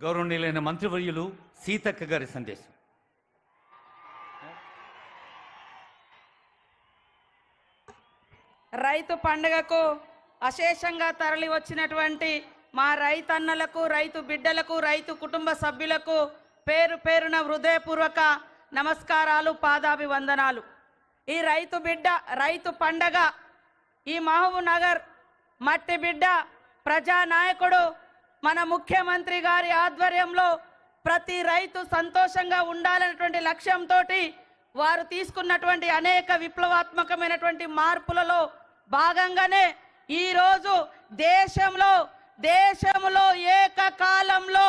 గౌరవనీయులైన మంత్రివర్యులు సీతక్క గారి సందేశం. రైతు పండుగకు అశేషంగా తరలి వచ్చినటువంటి మా రైతన్నలకు, రైతు బిడ్డలకు, రైతు కుటుంబ సభ్యులకు పేరు పేరున హృదయపూర్వక నమస్కారాలు, పాదాభివందనాలు. ఈ రైతు బిడ్డ, రైతు పండగ, ఈ మహబూబ్ నగర్ మట్టి బిడ్డ, ప్రజానాయకుడు మన ముఖ్యమంత్రి గారి ఆధ్వర్యంలో ప్రతి రైతు సంతోషంగా ఉండాలనేటువంటి లక్ష్యంతో వారు తీసుకున్నటువంటి అనేక విప్లవాత్మకమైనటువంటి మార్పులలో భాగంగానే ఈరోజు దేశంలో ఏకకాలంలో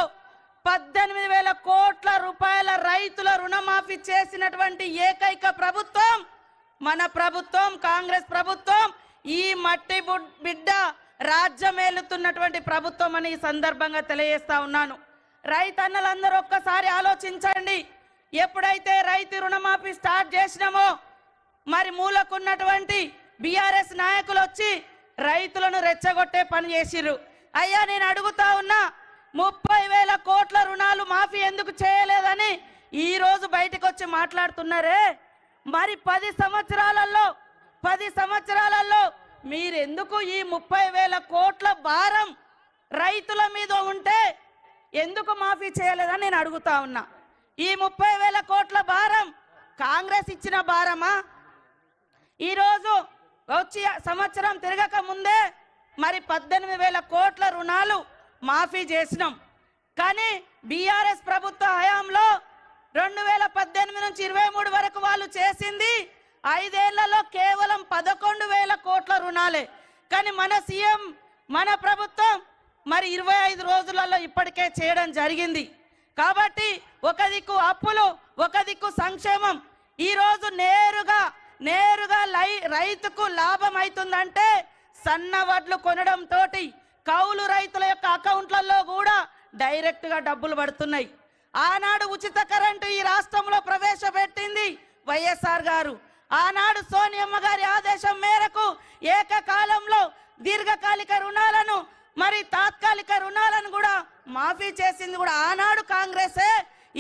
18,000 కోట్ల రూపాయల రైతుల రుణమాఫీ చేసినటువంటి ఏకైక ప్రభుత్వం మన ప్రభుత్వం, కాంగ్రెస్ ప్రభుత్వం. ఈ మట్టి బిడ్డ రాజ్యమేలుతున్నటువంటి ప్రభుత్వం అని ఈ సందర్భంగా తెలియజేస్తా ఉన్నాను. రైతన్నలందరూ ఒక్కసారి ఆలోచించండి. ఎప్పుడైతే రైతు రుణమాఫీ స్టార్ట్ చేసినామో మరి మూలకున్నటువంటి బీఆర్ఎస్ నాయకులు వచ్చి రైతులను రెచ్చగొట్టే పని చేసిర్రు. అయ్యా, నేను అడుగుతా ఉన్నా, 30,000 కోట్ల రుణాలు మాఫీ ఎందుకు చేయలేదని ఈ రోజు బయటకు వచ్చి మాట్లాడుతున్నారే. మరి 10 సంవత్సరాలలో మీరెందుకు ఈ 30,000 కోట్ల భారం రైతుల మీద ఉంటే ఎందుకు మాఫీ చేయలేదని నేను అడుగుతా ఉన్నా. ఈ 30,000 కోట్ల భారం కాంగ్రెస్ ఇచ్చిన భారమా? ఈరోజు వచ్చి సంవత్సరం తిరగక ముందే మరి 18,000 కోట్ల రుణాలు మాఫీ చేసినాం. కానీ బీఆర్ఎస్ ప్రభుత్వ హయాంలో 2018 నుంచి 23 వరకు వాళ్ళు చేసింది 5 ఏళ్లలో కేవలం 11,000 కోట్ల రుణాలే. కానీ మన సీఎం, మన ప్రభుత్వం మరి 25 రోజులలో ఇప్పటికే చేయడం జరిగింది. కాబట్టి ఒక దిక్కు అప్పులు, ఒక దిక్కు సంక్షేమం. ఈరోజు నేరుగా రైతుకు లాభం అవుతుందంటే సన్న వడ్లు కొనడం తోటి కౌలు రైతుల యొక్క అకౌంట్లలో కూడా డైరెక్ట్ గా డబ్బులు పడుతున్నాయి. ఆనాడు ఉచిత కరెంటు ఈ రాష్ట్రంలో ప్రవేశపెట్టింది వైఎస్ఆర్ గారు. ఆనాడు సోనియమ్మ గారి ఆదేశం మేరకు ఏకకాలంలో దీర్ఘకాలిక రుణాలను మరి తాత్కాలిక రుణాలను కూడా మాఫీ చేసింది కూడా ఆనాడు కాంగ్రెసే.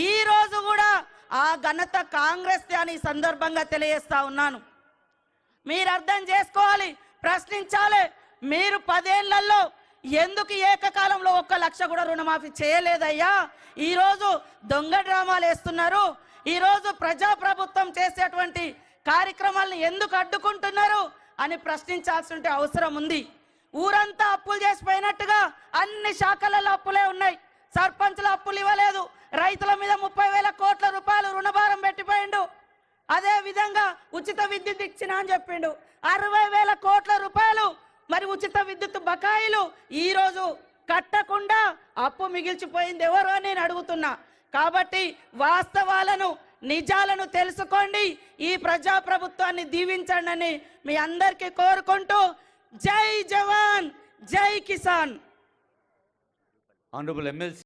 ఈ రోజు కూడా ఆ ఘనత కాంగ్రెస్ అని సందర్భంగా తెలియజేస్తా ఉన్నాను. మీరు అర్థం చేసుకోవాలి, ప్రశ్నించాలి. మీరు 10 ఏళ్లలో ఎందుకు ఏకకాలంలో 1 లక్ష కూడా రుణమాఫీ చేయలేదయ్యా? ఈరోజు దొంగ డ్రామాలు వేస్తున్నారు. ఈరోజు ప్రజాప్రభుత్వం చేసేటువంటి కార్యక్రమాలను ఎందుకు అడ్డుకుంటున్నారు అని ప్రశ్నించాల్సిన అవసరం ఉంది. ఊరంతా అప్పులు చేసిపోయినట్టుగా అన్ని శాఖలలో అప్పులే ఉన్నాయి. సర్పంచుల అప్పులు ఇవ్వలేదు. రైతుల మీద 30,000 కోట్ల రూపాయలు రుణభారం పెట్టిపోయిండు. అదే విధంగా ఉచిత విద్యుత్ ఇచ్చినా అని చెప్పిండు. 60,000 కోట్ల రూపాయలు మరి ఉచిత విద్యుత్ బకాయిలు ఈ రోజు కట్టకుండా అప్పు మిగిల్చిపోయింది ఎవరు అని నేను అడుగుతున్నా. కాబట్టి వాస్తవాలను, నిజాలను తెలుసుకోండి. ఈ ప్రజాప్రభుత్వాన్ని దీవించండి అని మీ అందరికీ కోరుకుంటూ, జై జవాన్, జై కిసాన్. Honourable MLC